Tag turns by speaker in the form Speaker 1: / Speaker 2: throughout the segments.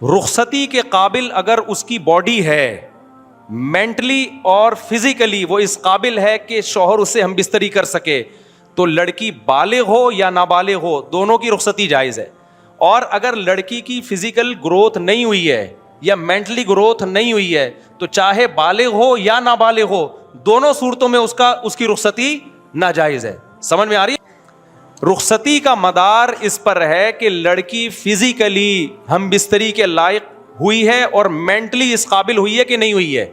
Speaker 1: رخصتی کے قابل اگر اس کی باڈی ہے، مینٹلی اور فزیکلی وہ اس قابل ہے کہ شوہر اس سے ہم بستری کر سکے، تو لڑکی بالغ ہو یا نابالغ ہو دونوں کی رخصتی جائز ہے. اور اگر لڑکی کی فزیکل گروتھ نہیں ہوئی ہے یا مینٹلی گروتھ نہیں ہوئی ہے تو چاہے بالغ ہو یا نابالغ ہو دونوں صورتوں میں اس کی رخصتی ناجائز ہے. سمجھ میں آ رہی ہے؟ رخصتی کا مدار اس پر ہے کہ لڑکی فزیکلی ہم بستری کے لائق ہوئی ہے اور مینٹلی اس قابل ہوئی ہے کہ نہیں ہوئی ہے.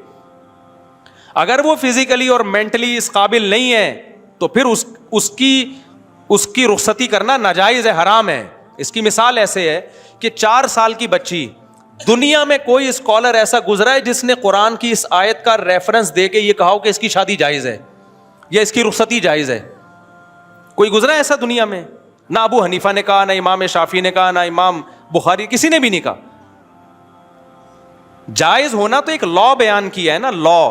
Speaker 1: اگر وہ فزیکلی اور مینٹلی اس قابل نہیں ہے تو پھر اس کی رخصتی کرنا ناجائز ہے، حرام ہے. اس کی مثال ایسے ہے کہ 4 سال کی بچی، دنیا میں کوئی اسکالر ایسا گزرا ہے جس نے قرآن کی اس آیت کا ریفرنس دے کے یہ کہا ہو کہ اس کی شادی جائز ہے یا اس کی رخصتی جائز ہے؟ کوئی گزرا ہے ایسا دنیا میں؟ نہ ابو حنیفہ نے کہا، نہ امام شافعی نے کہا، نہ امام بخاری، کسی نے بھی نہیں کہا. جائز ہونا تو ایک لا بیان کیا ہے نا، لا.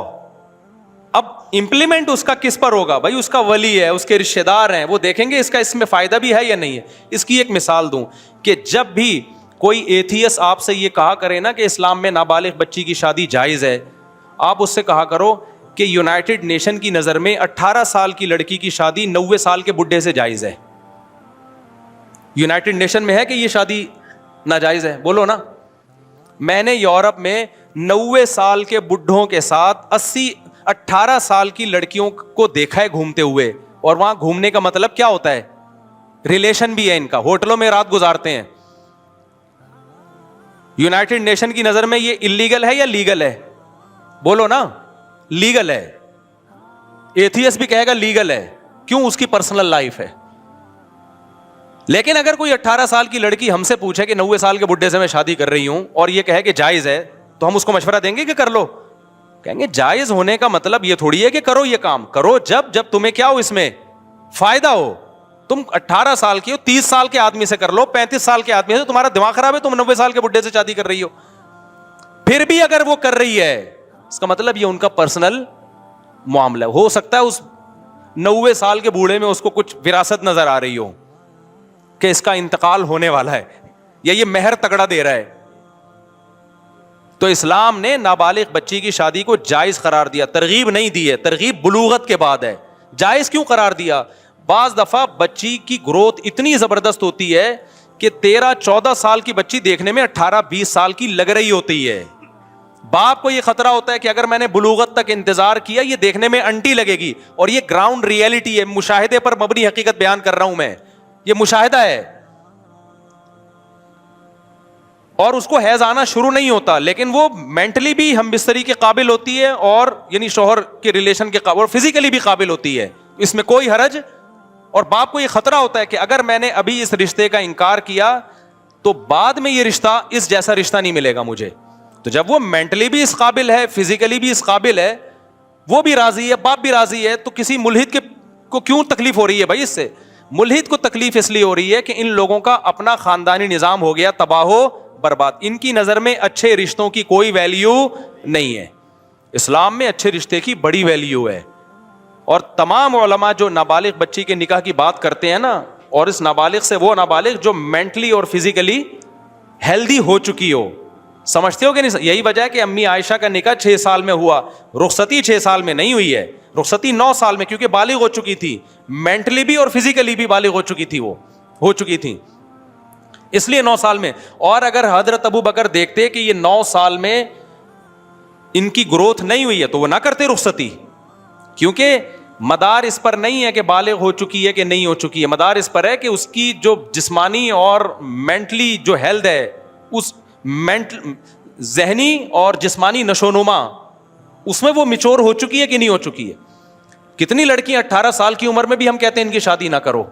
Speaker 1: اب امپلیمنٹ اس کا کس پر ہوگا؟ بھائی اس کا ولی ہے، اس کے رشتہ دار ہیں، وہ دیکھیں گے اس میں فائدہ بھی ہے یا نہیں ہے. اس کی ایک مثال دوں کہ جب بھی کوئی ایتھیس آپ سے یہ کہا کرے نا کہ اسلام میں نابالغ بچی کی شادی جائز ہے، آپ اس سے کہا کرو کہ یونائٹڈ نیشن کی نظر میں 18 سال کی لڑکی کی شادی 90 سال کے بڈھے سے جائز ہے. یونائٹڈ نیشن میں ہے کہ یہ شادی ناجائز ہے؟ بولو نا. میں نے یورپ میں 90 سال کے بڈھوں کے ساتھ 18 سال کی لڑکیوں کو دیکھا ہے گھومتے ہوئے. اور وہاں گھومنے کا مطلب کیا ہوتا ہے؟ ریلیشن بھی ہے ان کا، ہوٹلوں میں رات گزارتے ہیں. یونائٹڈ نیشن کی نظر میں یہ اللیگل ہے یا لیگل ہے؟ بولو نا. لیگل ہے. ایتھیس بھی کہے گا لیگل ہے. کیوں؟ اس کی پرسنل لائف ہے. لیکن اگر کوئی 18 سال کی لڑکی ہم سے پوچھے کہ 90 سال کے بڈھے سے میں شادی کر رہی ہوں اور یہ کہے کہ جائز ہے، تو ہم اس کو مشورہ دیں گے کہ کر لو؟ کہیں گے جائز ہونے کا مطلب یہ تھوڑی ہے کہ کرو یہ کام. کرو جب تمہیں کیا ہو، اس میں فائدہ ہو. تم 18 سال کی ہو، 30 سال کے آدمی سے کر لو، 35 سال کے آدمی سے. تمہارا دماغ خراب ہے، تم 90 سال کے بڈھے سے شادی کر رہی ہو. پھر بھی اگر وہ کر رہی ہے، اس کا مطلب یہ ان کا پرسنل معاملہ. ہو سکتا ہے اس 90 سال کے بوڑھے میں اس کو کچھ وراثت نظر آ رہی ہو کہ اس کا انتقال ہونے والا ہے یا یہ مہر تگڑا دے رہا ہے. تو اسلام نے نابالغ بچی کی شادی کو جائز قرار دیا، ترغیب نہیں دی ہے. ترغیب بلوغت کے بعد ہے. جائز کیوں قرار دیا؟ بعض دفعہ بچی کی گروتھ اتنی زبردست ہوتی ہے کہ 13-14 سال کی بچی دیکھنے میں 18-20 سال کی لگ رہی ہوتی ہے. باپ کو یہ خطرہ ہوتا ہے کہ اگر میں نے بلوغت تک انتظار کیا یہ دیکھنے میں انٹی لگے گی. اور یہ گراؤنڈ ریئلٹی ہے، مشاہدے پر مبنی حقیقت بیان کر رہا ہوں میں، یہ مشاہدہ ہے. اور اس کو حیض آنا شروع نہیں ہوتا، لیکن وہ مینٹلی بھی ہم بستری کے قابل ہوتی ہے اور یعنی شوہر کے ریلیشن کے قابل، اور فزیکلی بھی قابل ہوتی ہے. اس میں کوئی حرج. اور باپ کو یہ خطرہ ہوتا ہے کہ اگر میں نے ابھی اس رشتے کا انکار کیا تو بعد میں یہ رشتہ اس جیسا رشتہ نہیں ملے گا مجھے. تو جب وہ مینٹلی بھی اس قابل ہے، فزیکلی بھی اس قابل ہے، وہ بھی راضی ہے، باپ بھی راضی ہے، تو کسی ملحد کو کیوں تکلیف ہو رہی ہے؟ بھائی اس سے ملحد کو تکلیف اس لیے ہو رہی ہے کہ ان لوگوں کا اپنا خاندانی نظام ہو گیا تباہ و برباد. ان کی نظر میں اچھے رشتوں کی کوئی ویلیو نہیں ہے. اسلام میں اچھے رشتے کی بڑی ویلیو ہے. اور تمام علماء جو نابالغ بچی کے نکاح کی بات کرتے ہیں نا، اور اس نابالغ سے وہ نابالغ جو مینٹلی اور فزیکلی ہیلدی ہو چکی ہو. سمجھتے ہو کہ نہیں؟ یہی وجہ ہے کہ امی عائشہ کا نکاح 6 سال میں ہوا، رخصتی 6 سال میں نہیں ہوئی ہے، رخصتی 9 سال میں، کیونکہ بالغ ہو چکی تھی، مینٹلی بھی اور فزیکلی بھی بالغ ہو چکی تھی، وہ ہو چکی تھی، اس لیے 9 سال میں. اور اگر حضرت ابو بکر دیکھتے کہ یہ 9 سال میں ان کی گروتھ نہیں ہوئی ہے تو وہ نہ کرتے رخصتی. کیونکہ مدار اس پر نہیں ہے کہ بالغ ہو چکی ہے کہ نہیں ہو چکی ہے، مدار اس پر ہے کہ اس کی جو جسمانی اور مینٹلی جو ہیلتھ ہے، اس ذہنی اور جسمانی نشوونما، اس میں وہ میچور ہو چکی ہے کہ نہیں ہو چکی ہے. کتنی لڑکیاں 18 سال کی عمر میں بھی ہم کہتے ہیں ان کی شادی نہ کرو.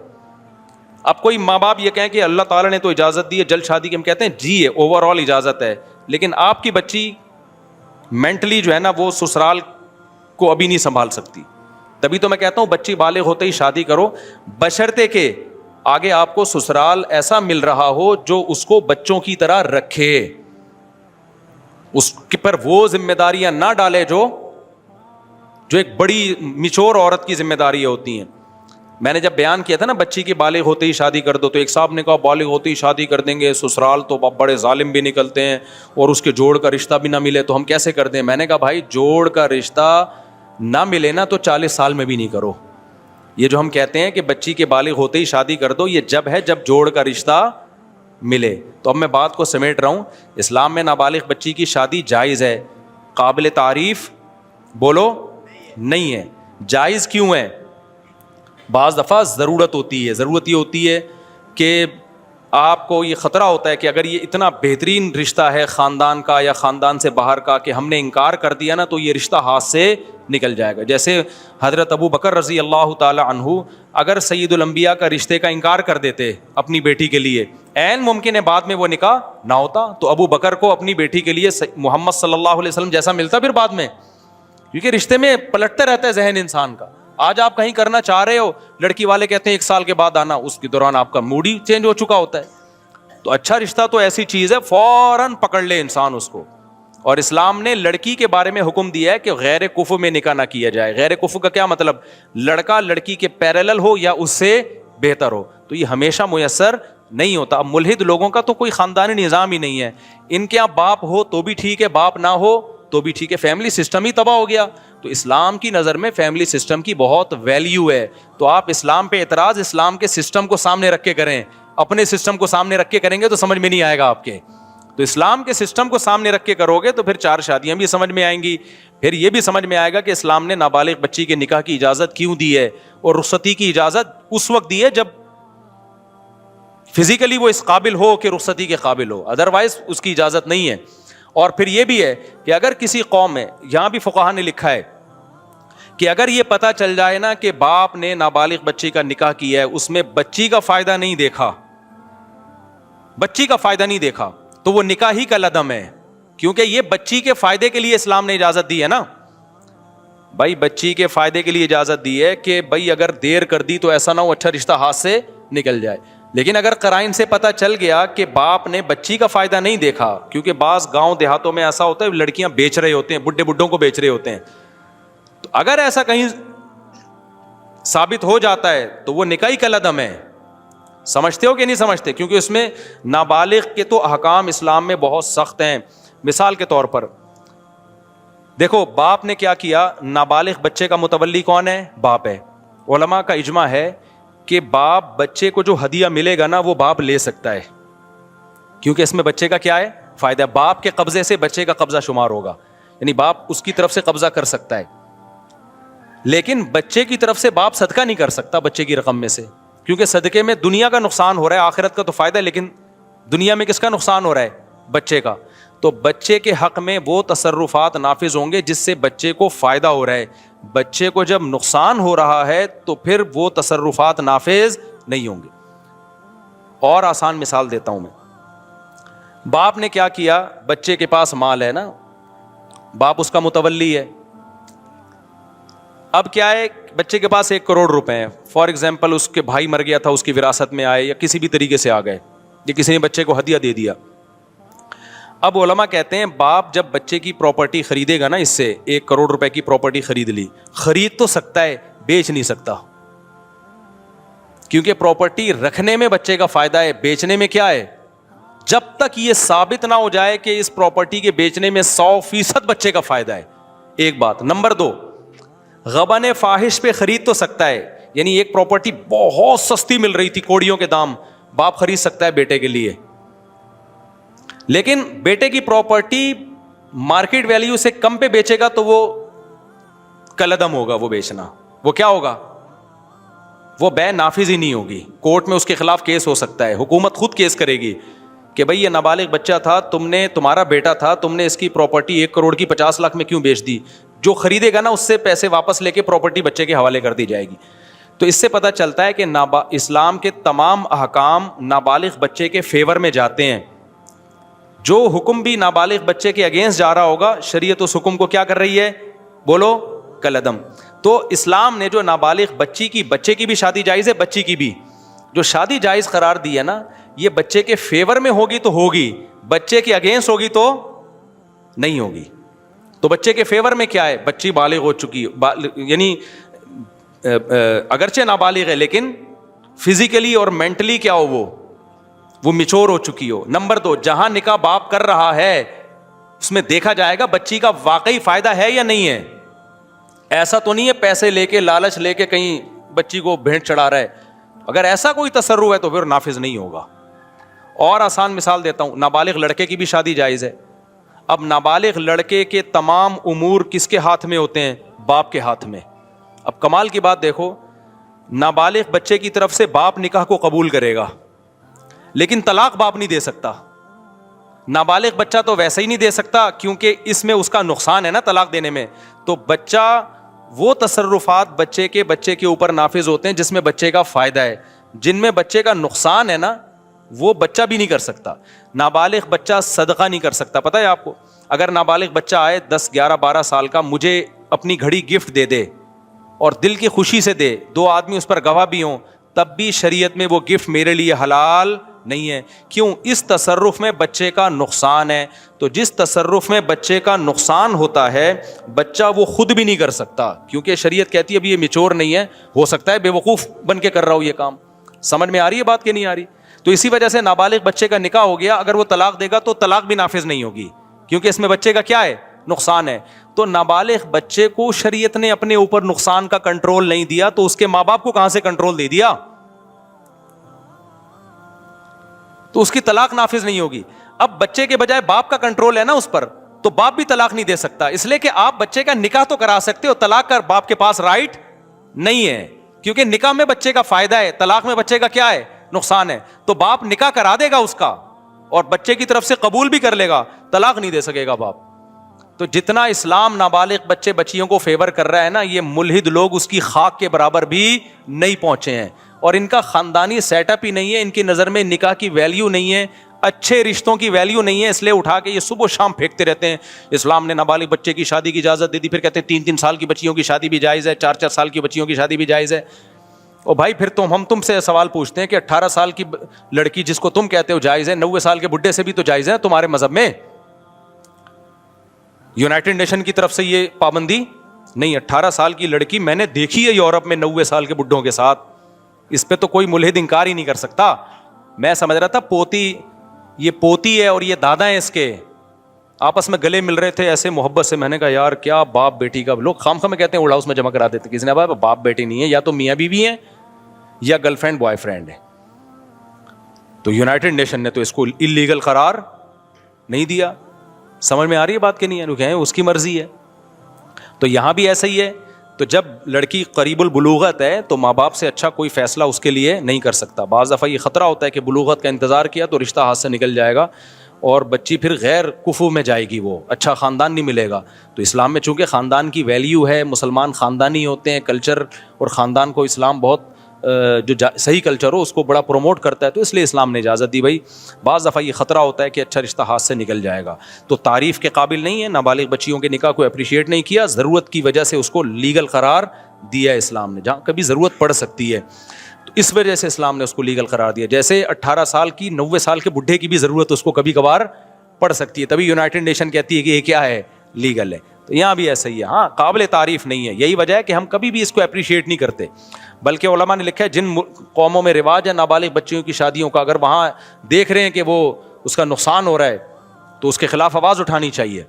Speaker 1: اب کوئی ماں باپ یہ کہیں کہ اللہ تعالیٰ نے تو اجازت دی ہے جلد شادی کی، ہم کہتے ہیں جی ہے، اوور آل اجازت ہے، لیکن آپ کی بچی مینٹلی جو ہے نا وہ سسرال کو ابھی نہیں سنبھال سکتی. تبھی تو میں کہتا ہوں بچی بالغ ہوتے ہی شادی کرو، بشرطے کہ آگے آپ کو سسرال ایسا مل رہا ہو جو اس کو بچوں کی طرح رکھے، اس پر وہ ذمہ داریاں نہ ڈالے جو ایک بڑی میچور عورت کی ذمہ داریاں ہوتی ہیں. میں نے جب بیان کیا تھا نا بچی کی بالغ ہوتے ہی شادی کر دو، تو ایک صاحب نے کہا بالغ ہوتے ہی شادی کر دیں گے، سسرال تو بڑے ظالم بھی نکلتے ہیں اور اس کے جوڑ کا رشتہ بھی نہ ملے تو ہم کیسے کر دیں؟ میں نے کہا بھائی جوڑ کا رشتہ نہ ملے نا تو 40 سال میں بھی نہیں کرو. یہ جو ہم کہتے ہیں کہ بچی کے بالغ ہوتے ہی شادی کر دو، یہ جب ہے جب جوڑ کا رشتہ ملے. تو اب میں بات کو سمیٹ رہا ہوں. اسلام میں نابالغ بچی کی شادی جائز ہے، قابل تعریف بولو نہیں ہے. جائز کیوں ہے؟ بعض دفعہ ضرورت ہوتی ہے. ضرورت یہ ہوتی ہے کہ آپ کو یہ خطرہ ہوتا ہے کہ اگر یہ اتنا بہترین رشتہ ہے خاندان کا یا خاندان سے باہر کا کہ ہم نے انکار کر دیا نا تو یہ رشتہ ہاتھ سے نکل جائے گا. جیسے حضرت ابو بکر رضی اللہ تعالی عنہ اگر سید الانبیاء کا رشتے کا انکار کر دیتے اپنی بیٹی کے لیے، عین ممکن ہے بعد میں وہ نکاح نہ ہوتا، تو ابو بکر کو اپنی بیٹی کے لیے محمد صلی اللہ علیہ وسلم جیسا ملتا پھر بعد میں، کیونکہ رشتے میں پلٹتا رہتا ہے ذہن انسان کا. آج آپ کہیں کرنا چاہ رہے ہو، لڑکی والے کہتے ہیں 1 سال کے بعد آنا، اس کے دوران آپ کا موڈ ہی چینج ہو چکا ہوتا ہے. تو اچھا رشتہ تو ایسی چیز ہے فوراً پکڑ لے انسان اس کو. اور اسلام نے لڑکی کے بارے میں حکم دیا ہے کہ غیر کفو میں نکاح نہ کیا جائے. غیر کفو کا کیا مطلب؟ لڑکا لڑکی کے پیرالل ہو یا اس سے بہتر ہو. تو یہ ہمیشہ میسر نہیں ہوتا. اب ملحد لوگوں کا تو کوئی خاندانی نظام ہی نہیں ہے. ان کے یہاں باپ ہو تو بھی ٹھیک ہے، باپ نہ ہو تو بھی ٹھیک ہے، فیملی سسٹم ہی تباہ ہو گیا. تو اسلام کی نظر میں فیملی سسٹم کی بہت ویلیو ہے. تو آپ اسلام پہ اعتراض اسلام کے سسٹم کو سامنے رکھ کے کریں، اپنے سسٹم کو سامنے رکھ کے کریں گے تو سمجھ میں نہیں آئے گا آپ کے. تو اسلام کے سسٹم کو سامنے رکھ کے کرو گے تو پھر 4 شادیاں بھی سمجھ میں آئیں گی. پھر یہ بھی سمجھ میں آئے گا کہ اسلام نے نابالغ بچی کے نکاح کی اجازت کیوں دی ہے، اور رخصتی کی اجازت اس وقت دی ہے جب فزیکلی وہ اس قابل ہو کہ رخصتی کے قابل ہو، ادروائز اس کی اجازت نہیں ہے. اور پھر یہ بھی ہے کہ اگر کسی قوم میں، یہاں بھی فقہا نے لکھا ہے کہ اگر یہ پتہ چل جائے نا کہ باپ نے نابالغ بچی کا نکاح کیا ہے، اس میں بچی کا فائدہ نہیں دیکھا، بچی کا فائدہ نہیں دیکھا، تو وہ نکاح ہی کا لدم ہے. کیونکہ یہ بچی کے فائدے کے لیے اسلام نے اجازت دی ہے نا. بھائی بچی کے فائدے کے لیے اجازت دی ہے کہ بھائی اگر دیر کر دی تو ایسا نہ ہو اچھا رشتہ ہاتھ سے نکل جائے. لیکن اگر قرائن سے پتہ چل گیا کہ باپ نے بچی کا فائدہ نہیں دیکھا، کیونکہ بعض گاؤں دیہاتوں میں ایسا ہوتا ہے لڑکیاں بیچ رہے ہوتے ہیں، بڈھوں کو بیچ رہے ہوتے ہیں، تو اگر ایسا کہیں ثابت ہو جاتا ہے تو وہ نکاح کا لدم ہے. سمجھتے ہو کہ نہیں سمجھتے؟ کیونکہ اس میں نابالغ کے تو احکام اسلام میں بہت سخت ہیں. مثال کے طور پر دیکھو، باپ نے کیا کیا، نابالغ بچے کا متولی کون ہے؟ باپ ہے. علماء کا اجماع ہے کہ باپ بچے کو جو ہدیہ ملے گا نا وہ باپ لے سکتا ہے، کیونکہ اس میں بچے کا کیا ہے؟ فائدہ. باپ کے قبضے سے بچے کا قبضہ شمار ہوگا، یعنی باپ اس کی طرف سے قبضہ کر سکتا ہے. لیکن بچے کی طرف سے باپ صدقہ نہیں کر سکتا بچے کی رقم میں سے، کیونکہ صدقے میں دنیا کا نقصان ہو رہا ہے، آخرت کا تو فائدہ ہے، لیکن دنیا میں کس کا نقصان ہو رہا ہے؟ بچے کا. تو بچے کے حق میں وہ تصرفات نافذ ہوں گے جس سے بچے کو فائدہ ہو رہا ہے. بچے کو جب نقصان ہو رہا ہے تو پھر وہ تصرفات نافذ نہیں ہوں گے. اور آسان مثال دیتا ہوں میں. باپ نے کیا کیا، بچے کے پاس مال ہے نا، باپ اس کا متولی ہے. اب کیا ہے، بچے کے پاس 1 کروڑ روپے ہیں، فار ایگزامپل اس کے بھائی مر گیا تھا، اس کی وراثت میں آئے یا کسی بھی طریقے سے آ گئے، یا کسی نے بچے کو ہدیہ دے دیا. اب علماء کہتے ہیں باپ جب بچے کی پراپرٹی خریدے گا نا، اس سے 1 کروڑ روپے کی پراپرٹی خرید لی، خرید تو سکتا ہے، بیچ نہیں سکتا، کیونکہ پراپرٹی رکھنے میں بچے کا فائدہ ہے، بیچنے میں کیا ہے؟ جب تک یہ ثابت نہ ہو جائے کہ اس پراپرٹی کے بیچنے میں 100% بچے کا فائدہ ہے. ایک بات. نمبر 2، غبن فاحش پہ خرید تو سکتا ہے، یعنی ایک پراپرٹی بہت سستی مل رہی تھی، کوڑیوں کے دام، باپ خرید سکتا ہے بیٹے کے لیے، لیکن بیٹے کی پراپرٹی مارکیٹ ویلیو سے کم پہ بیچے گا تو وہ کلدم ہوگا. وہ بیچنا وہ کیا ہوگا؟ وہ بے نافذ ہی نہیں ہوگی، کورٹ میں اس کے خلاف کیس ہو سکتا ہے، حکومت خود کیس کرے گی کہ بھئی یہ نابالغ بچہ تھا، تمہارا بیٹا تھا، تم نے اس کی پراپرٹی 1 کروڑ کی 50 لاکھ میں کیوں بیچ دی؟ جو خریدے گا نا اس سے پیسے واپس لے کے پراپرٹی بچے کے حوالے کر دی جائے گی. تو اس سے پتہ چلتا ہے کہ اسلام کے تمام احکام نابالغ بچے کے فیور میں جاتے ہیں. جو حکم بھی نابالغ بچے کے اگینسٹ جا رہا ہوگا، شریعت اس حکم کو کیا کر رہی ہے؟ بولو، کلدم. تو اسلام نے جو نابالغ بچے کی بھی شادی جائز ہے، بچی کی بھی جو شادی جائز قرار دی ہے نا، یہ بچے کے فیور میں ہوگی تو ہوگی، بچے کے اگینسٹ ہوگی تو نہیں ہوگی. تو بچے کے فیور میں کیا ہے؟ بچی بالغ ہو چکی، یعنی اگرچہ نابالغ ہے لیکن فزیکلی اور مینٹلی کیا ہو وہ میچور ہو چکی ہو. نمبر 2, جہاں نکاح باپ کر رہا ہے اس میں دیکھا جائے گا بچی کا واقعی فائدہ ہے یا نہیں ہے. ایسا تو نہیں ہے پیسے لے کے لالچ لے کے کہیں بچی کو بھیٹ چڑھا رہا ہے. اگر ایسا کوئی تصرف ہے تو پھر نافذ نہیں ہوگا. اور آسان مثال دیتا ہوں, نابالغ لڑکے کی بھی شادی جائز ہے. اب نابالغ لڑکے کے تمام امور کس کے ہاتھ میں ہوتے ہیں؟ باپ کے ہاتھ میں. اب کمال کی بات دیکھو, نابالغ بچے کی طرف سے باپ نکاح کو قبول کرے گا لیکن طلاق باپ نہیں دے سکتا. نابالغ بچہ تو ویسے ہی نہیں دے سکتا کیونکہ اس میں اس کا نقصان ہے نا طلاق دینے میں. تو بچہ وہ تصرفات بچے کے اوپر نافذ ہوتے ہیں جس میں بچے کا فائدہ ہے. جن میں بچے کا نقصان ہے نا وہ بچہ بھی نہیں کر سکتا. نابالغ بچہ صدقہ نہیں کر سکتا. پتہ ہے آپ کو, اگر نابالغ بچہ آئے 10 11 12 سال کا, مجھے اپنی گھڑی گفٹ دے دے اور دل کی خوشی سے دے, 2 آدمی اس پر گواہ بھی ہوں, تب بھی شریعت میں وہ گفٹ میرے لیے حلال نہیں ہے. کیوں؟ اس تصرف میں بچے کا نقصان ہے. تو جس تصرف میں بچے کا نقصان ہوتا ہے بچہ وہ خود بھی نہیں کر سکتا کیونکہ شریعت کہتی ہے ابھی یہ میچور نہیں ہے, ہو سکتا ہے بے وقوف بن کے کر رہا ہو یہ کام. سمجھ میں آ رہی ہے بات کہ نہیں آ رہی؟ تو اسی وجہ سے نابالغ بچے کا نکاح ہو گیا, اگر وہ طلاق دے گا تو طلاق بھی نافذ نہیں ہوگی کیونکہ اس میں بچے کا کیا ہے؟ نقصان ہے. تو نابالغ بچے کو شریعت نے اپنے اوپر نقصان کا کنٹرول نہیں دیا تو اس کے ماں باپ کو کہاں سے کنٹرول دے دیا؟ تو اس کی طلاق نافذ نہیں ہوگی. اب بچے کے بجائے باپ کا کنٹرول ہے نا اس پر, تو باپ بھی طلاق نہیں دے سکتا, اس لیے کہ آپ بچے کا نکاح تو کرا سکتے ہو, طلاق کا باپ کے پاس رائٹ نہیں ہے کیونکہ نکاح میں بچے کا فائدہ ہے, طلاق میں بچے کا کیا ہے؟ نقصان ہے. تو باپ نکاح کرا دے گا اس کا اور بچے کی طرف سے قبول بھی کر لے گا, طلاق نہیں دے سکے گا باپ. تو جتنا اسلام نابالغ بچے بچیوں کو فیور کر رہا ہے نا, یہ ملحد لوگ اس کی خاک کے برابر بھی نہیں پہنچے ہیں اور ان کا خاندانی سیٹ اپ ہی نہیں ہے. ان کی نظر میں نکاح کی ویلیو نہیں ہے, اچھے رشتوں کی ویلیو نہیں ہے, اس لیے اٹھا کے یہ صبح و شام پھینکتے رہتے ہیں اسلام نے نابالغ بچے کی شادی کی اجازت دے دی, پھر کہتے ہیں 3 سال کی بچیوں کی شادی بھی جائز ہے, 4 سال کی بچیوں کی شادی بھی جائز ہے. اور بھائی پھر ہم تم سے سوال پوچھتے ہیں کہ 18 سال کی لڑکی جس کو تم کہتے ہو جائز ہے, 90 سال کے بڈھے سے بھی تو جائز ہے تمہارے مذہب میں. یونائٹڈ نیشن کی طرف سے یہ پابندی نہیں. 18 سال کی لڑکی میں نے دیکھی ہے یورپ میں 90 سال کے بڈھوں کے ساتھ, اس پہ تو کوئی ملحد انکار ہی نہیں کر سکتا. میں سمجھ رہا تھا یہ پوتی ہے اور یہ دادا ہیں اس کے, آپس میں گلے مل رہے تھے ایسے محبت سے. میں نے کہا یار کیا باپ بیٹی کا, لوگ خام میں کہتے ہیں اوڑ ہاؤس میں جمع کرا دیتے, کسی نے کہا باپ بیٹی نہیں ہے, یا تو میاں بیوی ہیں یا گرل فرینڈ بوائے فرینڈ ہے. تو یونائٹڈ نیشن نے تو اس کو اللیگل قرار نہیں دیا. سمجھ میں آ رہی ہے بات کہ نہیں ہے؟ لوگ کہیں اس کی مرضی ہے. تو یہاں بھی ایسا ہی ہے. تو جب لڑکی قریب البلوغت ہے تو ماں باپ سے اچھا کوئی فیصلہ اس کے لیے نہیں کر سکتا. بعض دفعہ یہ خطرہ ہوتا ہے کہ بلوغت کا انتظار کیا تو رشتہ ہاتھ سے نکل جائے گا اور بچی پھر غیر کفو میں جائے گی, وہ اچھا خاندان نہیں ملے گا. تو اسلام میں چونکہ خاندان کی ویلیو ہے, مسلمان خاندانی ہوتے ہیں, کلچر اور خاندان کو اسلام بہت جو صحیح کلچر ہو اس کو بڑا پروموٹ کرتا ہے, تو اس لیے اسلام نے اجازت دی. بھائی بعض دفعہ یہ خطرہ ہوتا ہے کہ اچھا رشتہ ہاتھ سے نکل جائے گا, تو تعریف کے قابل نہیں ہے. نابالغ بچیوں کے نکاح کو اپریشیٹ نہیں کیا, ضرورت کی وجہ سے اس کو لیگل قرار دیا اسلام نے, جہاں کبھی ضرورت پڑ سکتی ہے تو اس وجہ سے اسلام نے اس کو لیگل قرار دیا. جیسے 18 سال کی 90 سال کے بڈھے کی بھی ضرورت اس کو کبھی کبھار پڑ سکتی ہے, تبھی یونائٹڈ نیشن کہتی ہے کہ یہ کیا ہے؟ لیگل ہے. تو یہاں بھی ایسا ہی ہے. ہاں قابل تعریف نہیں ہے, یہی وجہ ہے کہ ہم کبھی بھی اس کو اپریشیٹ نہیں کرتے. بلکہ علماء نے لکھا ہے جن قوموں میں رواج ہے نابالغ بچیوں کی شادیوں کا, اگر وہاں دیکھ رہے ہیں کہ وہ اس کا نقصان ہو رہا ہے تو اس کے خلاف آواز اٹھانی چاہیے.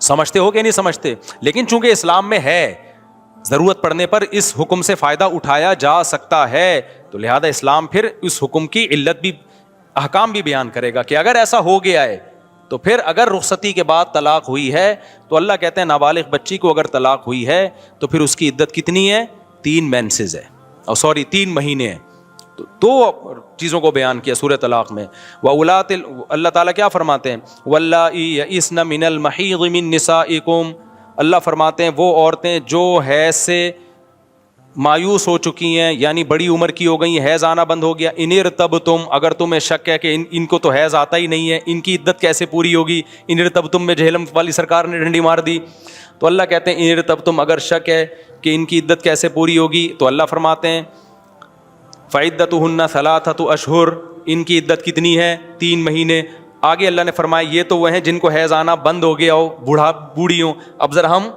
Speaker 1: سمجھتے ہو کہ نہیں سمجھتے؟ لیکن چونکہ اسلام میں ہے ضرورت پڑنے پر اس حکم سے فائدہ اٹھایا جا سکتا ہے, تو لہذا اسلام پھر اس حکم کی علت بھی احکام بھی بیان کرے گا کہ اگر ایسا ہو گیا ہے تو پھر اگر رخصتی کے بعد طلاق ہوئی ہے تو اللہ کہتے ہیں نابالغ بچی کو اگر طلاق ہوئی ہے تو پھر اس کی عدت کتنی ہے؟ 3 مینسز ہے, اور 3 مہینے ہیں. تو 2 چیزوں کو بیان کیا سورہ طلاق میں. اللہ تعالیٰ کیا فرماتے ہیں؟ واللائی یئسن من المحیض من نسائکم, اللہ فرماتے ہیں وہ عورتیں جو حیض سے مایوس ہو چکی ہیں یعنی بڑی عمر کی ہو گئی, حیض آنا بند ہو گیا. ان ارتبتم, اگر تمہیں شک ہے کہ ان کو تو حیض آتا ہی نہیں ہے, ان کی عدت کیسے پوری ہوگی؟ ان ارتبتم میں جہلم والی سرکار نے ڈنڈی مار دی. تو اللہ کہتے ہیں ان ارتبتم, اگر شک ہے کہ ان کی عدت کیسے پوری ہوگی تو اللہ فرماتے ہیں فعدتہن 3 اشہر, ان کی عدت کتنی ہے؟ 3 مہینے. آگے اللہ نے فرمایا یہ تو وہ ہیں جن کو حیض آنا بند ہو گیا ہو, بوڑھی ہوں. اب ذرا ہم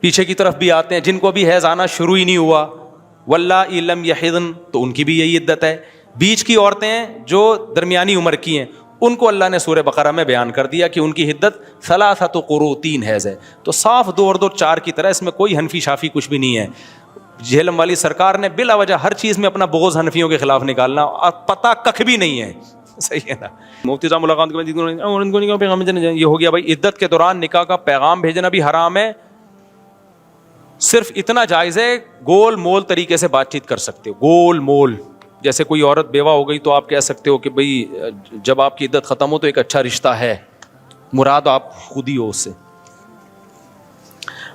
Speaker 1: پیچھے کی طرف بھی آتے ہیں جن کو بھی حیض آنا شروع ہی نہیں ہوا, واللہ لم یحضن, تو ان کی بھی یہی عدت ہے. بیچ کی عورتیں ہیں جو درمیانی عمر کی ہیں, ان کو اللہ نے سورہ بقرہ میں بیان کر دیا کہ ان کی عدت ثلاثۃ قروء, 3 حیض ہے. تو صاف 2 اور 2 4 کی طرح, اس میں کوئی حنفی شافی کچھ بھی نہیں ہے. جہلم والی سرکار نے بلا وجہ ہر چیز میں اپنا بغض حنفیوں کے خلاف نکالنا, اور پتہ ککھ بھی نہیں ہے. صحیح ہے نا. مفتی صاحب ملاقات کے بعد یہ ہو گیا بھائی, عدت کے دوران نکاح کا پیغام بھیجنا بھی حرام ہے. صرف اتنا جائز ہے, گول مول طریقے سے بات چیت کر سکتے ہو. گول مول, جیسے کوئی عورت بیوہ ہو گئی تو آپ کہہ سکتے ہو کہ بھئی جب آپ کی عدت ختم ہو تو ایک اچھا رشتہ ہے, مراد آپ خود ہی ہو اس سے.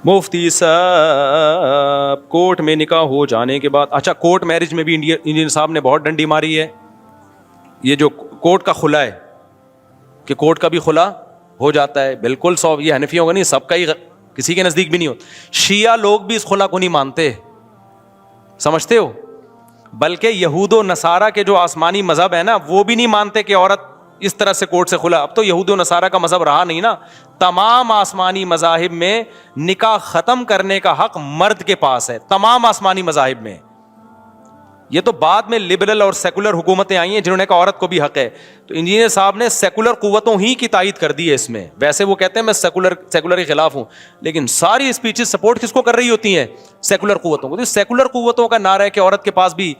Speaker 1: مفتی صاحب کورٹ میں نکاح ہو جانے کے بعد, اچھا کورٹ میرج میں بھی انڈین صاحب نے بہت ڈنڈی ماری ہے. یہ جو کورٹ کا خلا ہے کہ کورٹ کا بھی خلا ہو جاتا ہے, بالکل 100, یہ حنفیوں کا نہیں, سب کا ہی, کسی کے نزدیک بھی نہیں ہوتا. شیعہ لوگ بھی اس خلا کو نہیں مانتے, سمجھتے ہو, بلکہ یہود و نصارہ کے جو آسمانی مذہب ہے نا, وہ بھی نہیں مانتے کہ عورت اس طرح سے کورٹ سے خلا. اب تو یہود و نصارہ کا مذہب رہا نہیں نا, تمام آسمانی مذاہب میں نکاح ختم کرنے کا حق مرد کے پاس ہے, تمام آسمانی مذاہب میں. یہ تو بعد میں لبرل اور سیکولر حکومتیں آئی ہیں جنہوں نے کہا عورت کو بھی حق ہے. تو انجینئر صاحب نے سیکولر قوتوں ہی کی تائید کر دی ہے اس میں. ویسے وہ کہتے ہیں میں سیکولر کے خلاف ہوں, لیکن ساری اسپیچز سپورٹ کس کو کر رہی ہوتی ہیں؟ سیکولر قوتوں کو. سیکولر قوتوں کا نعرہ ہے کہ عورت کے پاس بھی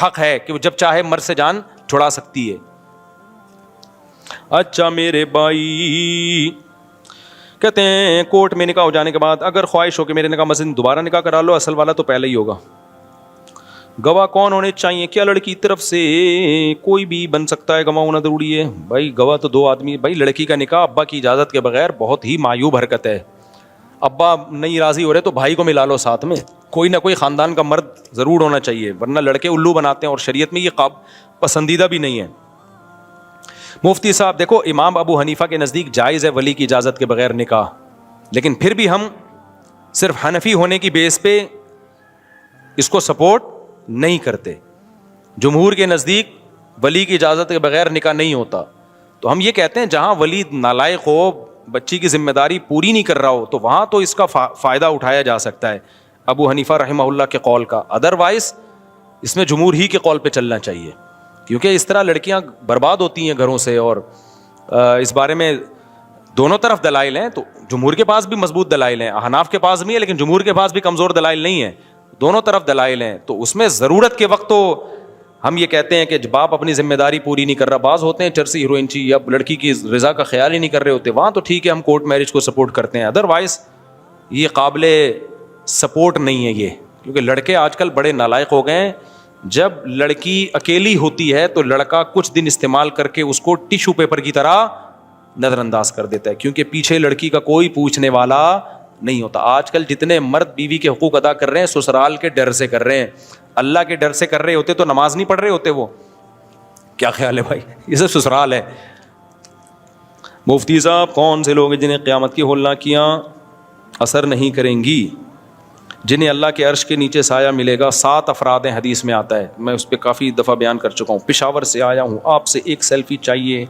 Speaker 1: حق ہے کہ وہ جب چاہے مرد سے جان چھڑا سکتی ہے. اچھا میرے بھائی کہتے ہیں کورٹ میں نکاح ہو جانے کے بعد اگر خواہش ہو کہ میرے نکاح مسجد دوبارہ نکاح کرا لو, اصل والا تو پہلے ہی ہوگا. گواہ کون ہونے چاہیے؟ کیا لڑکی کی طرف سے کوئی بھی بن سکتا ہے؟ گواہ ہونا ضروری ہے بھائی. گواہ تو 2 آدمی. بھائی لڑکی کا نکاح ابا کی اجازت کے بغیر بہت ہی معیوب حرکت ہے. ابا نہیں راضی ہو رہے تو بھائی کو ملا لو ساتھ میں, کوئی نہ کوئی خاندان کا مرد ضرور ہونا چاہیے, ورنہ لڑکے الو بناتے ہیں اور شریعت میں یہ پسندیدہ بھی نہیں ہے. مفتی صاحب دیکھو, امام ابو حنیفہ کے نزدیک جائز ہے ولی کی اجازت کے بغیر نکاح, لیکن پھر بھی ہم صرف حنفی ہونے کی بیس پہ اس کو سپورٹ نہیں کرتے. جمہور کے نزدیک ولی کی اجازت کے بغیر نکاح نہیں ہوتا. تو ہم یہ کہتے ہیں جہاں ولی نالائق ہو, بچی کی ذمہ داری پوری نہیں کر رہا ہو, تو وہاں تو اس کا فائدہ اٹھایا جا سکتا ہے ابو حنیفہ رحمہ اللہ کے قول کا. ادروائز اس میں جمہور ہی کے قول پہ چلنا چاہیے, کیونکہ اس طرح لڑکیاں برباد ہوتی ہیں گھروں سے. اور اس بارے میں دونوں طرف دلائل ہیں, تو جمہور کے پاس بھی مضبوط دلائل ہیں, احناف کے پاس بھی ہے, لیکن جمہور کے پاس بھی کمزور دلائل نہیں ہیں. دونوں طرف دلائل ہیں. تو اس میں ضرورت کے وقت تو ہم یہ کہتے ہیں کہ باپ اپنی ذمہ داری پوری نہیں کر رہا, بعض ہوتے ہیں چرسی ہیروئنچی یا لڑکی کی رضا کا خیال ہی نہیں کر رہے ہوتے, وہاں تو ٹھیک ہے ہم کورٹ میرج کو سپورٹ کرتے ہیں. ادروائز یہ قابل سپورٹ نہیں ہے یہ, کیونکہ لڑکے آج کل بڑے نالائق ہو گئے ہیں. جب لڑکی اکیلی ہوتی ہے تو لڑکا کچھ دن استعمال کر کے اس کو ٹیشو پیپر کی طرح نظر انداز کر دیتا ہے, کیونکہ پیچھے لڑکی کا کوئی پوچھنے والا نہیں ہوتا. آج کل جتنے مرد بیوی کے حقوق ادا کر رہے ہیں سسرال کے ڈر سے کر رہے ہیں, اللہ کے ڈر سے کر رہے ہوتے تو نماز نہیں پڑھ رہے ہوتے. وہ کیا خیال ہے بھائی, یہ سب سسرال ہے. مفتی صاحب کون سے لوگ ہیں جنہیں قیامت کی ہولناکیاں اثر نہیں کریں گی, جنہیں اللہ کے عرش کے نیچے سایہ ملے گا؟ 7 افراد ہیں, حدیث میں آتا ہے, میں اس پہ کافی دفعہ بیان کر چکا ہوں. پشاور سے آیا ہوں, آپ سے ایک سیلفی چاہیے.